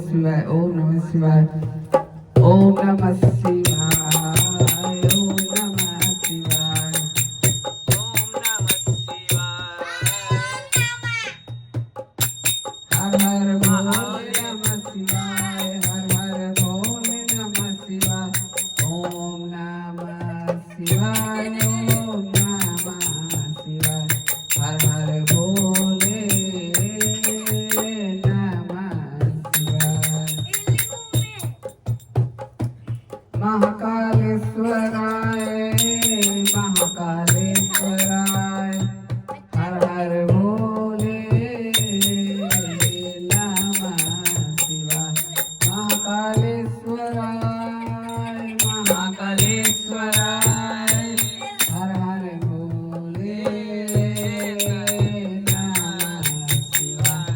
शिवाय ओम नमः शिवाय ओम नमः शिवाय ओम नमः शिवाय हर हर भोले नमः शिवाय हर हर भोले नमः शिवाय ओम नमः शिवाय ओम नमः शिवाय हर हर भोले नमः शिवाय महाकालेश्वराय महाकालेश्वराय हर हर भोले नमः शिवाय महाकालेश्वराय महाकालेश्वराय हर हर भोले नमः शिवाय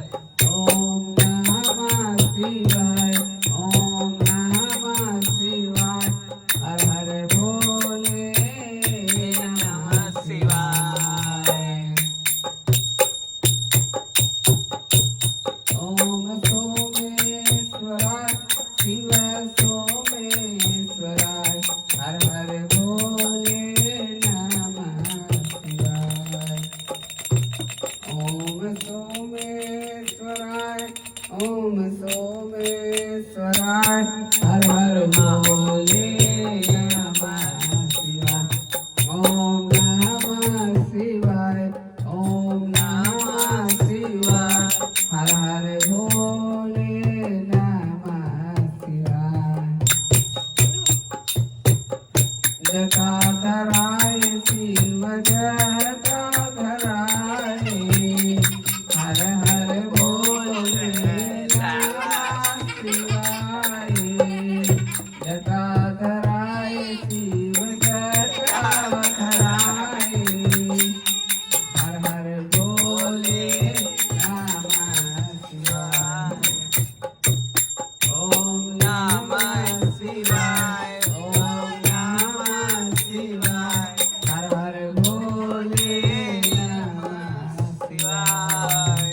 ओम नमः शिवाय ओम नमः शिवाय हर हर भोले नमः शिवाय ओम सोमेश्वराय शिव सोमेश्वराय हर हर भोले नमः शिवाय ओम सोमेश्वराय हर हर भोले नमः शिवाय ओम नमः शिवाय ओम नमः शिवाय हर हर भोले नमः शिवाय जटाधराय शिव जटाधराय हर हर भोले नमः शिवाय जटाधराय शिव जटाधराय हर हर भोले नमः शिवाय ओम नमः शिवाय ओम नमः शिवाय हर हर भोले नमः शिवाय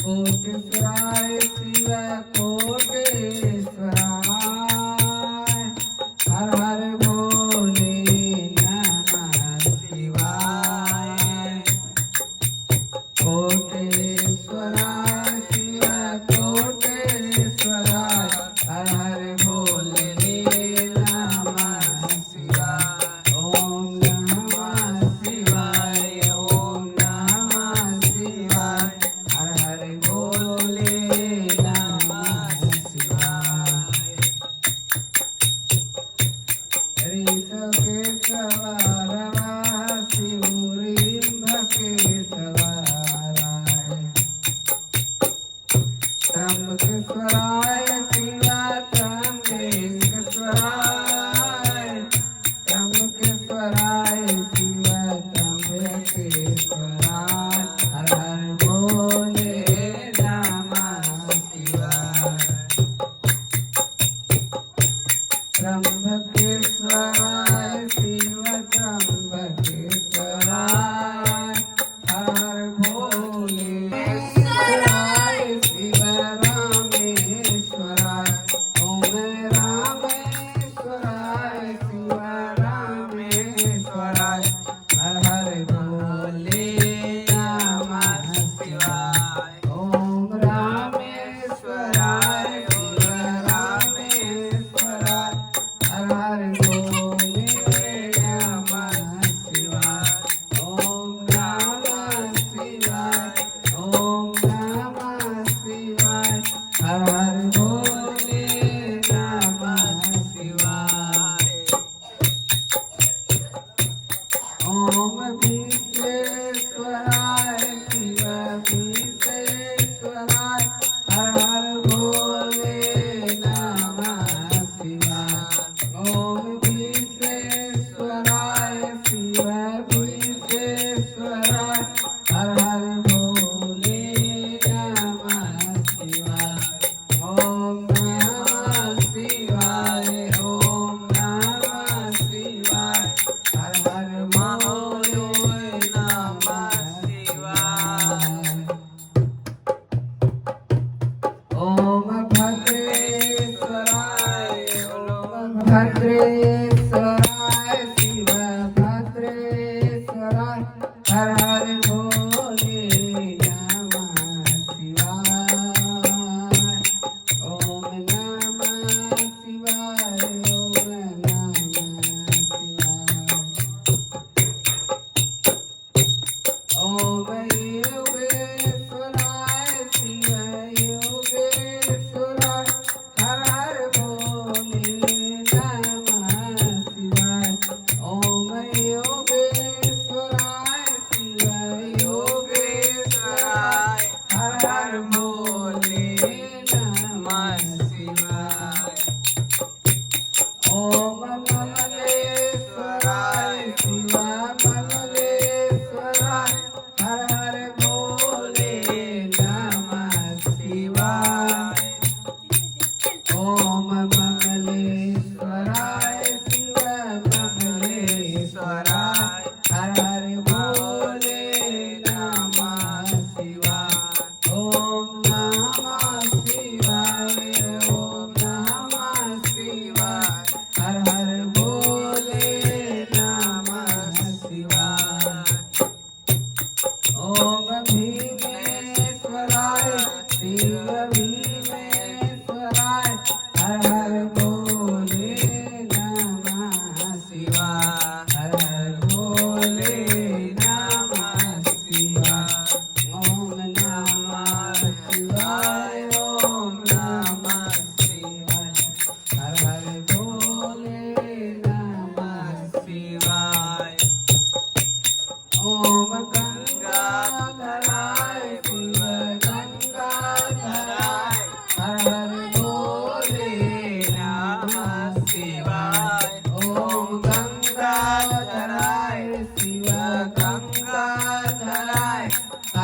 कोटेश्वराय शिव कोटेश्वराय हर हर भोले नमः शिवाय कोटेश्वराय शिव कोटेश्वराय हर हर भोले नमः शिवाय ओम नमः शिवाय ओम नमः शिवाय हर हर भोले नमः शिवाय ऋषकेशवरवा शिवरिम्भकेशवराय त्र्यंबकेश्वराय शिव त्र्यंबकेश्वराय त्र्यंबकेश्वराय शिव त्र्यंबकेश्वराय हर हर भोले नमः शिवाय त्र्यंबकेश्वराय शिव त्र्यंबकेश्वराय हर हर भोले शिवाय शिव रामेश्वराय ओम रामेश्वराय शिव रामेश्वराय हर हर भोले नमः शिवाय ओम रामेश्वराय शिव रामेश्वराय हर हर भोले नमः शिवाय ओम नमः शिवाय ओम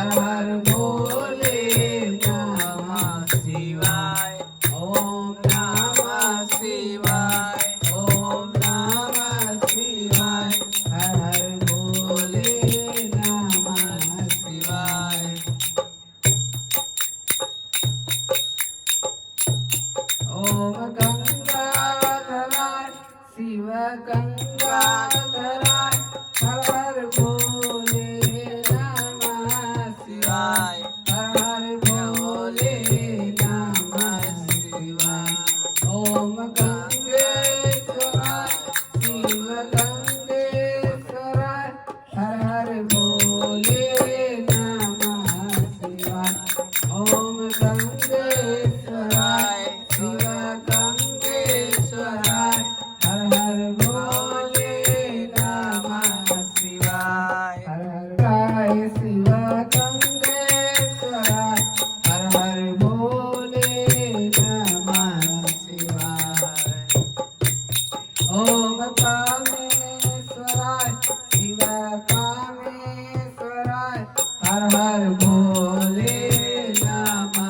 हर हर भोले नमः शिवाय ओम नमः शिवाय ओम नमः शिवाय हर हर भोले नमः शिवाय ओम गंगाधराय शिव गंगाधराय हर हर भोले नमः शिवाय हर हर भोले नमः शिवाय ओम गंगेश्वराय शिव गंगेश्वराय हर हर भोले नमः शिवाय ओम गंगेश्वराय शिव गंगेश्वराय हर हर भोले नमः शिवाय हर हर गाय शिव गंगेश्वराय हर हर भोले नमः शिवाय ओम कामेश्वराय शिव कामेश्वराय हर हर भोले नमः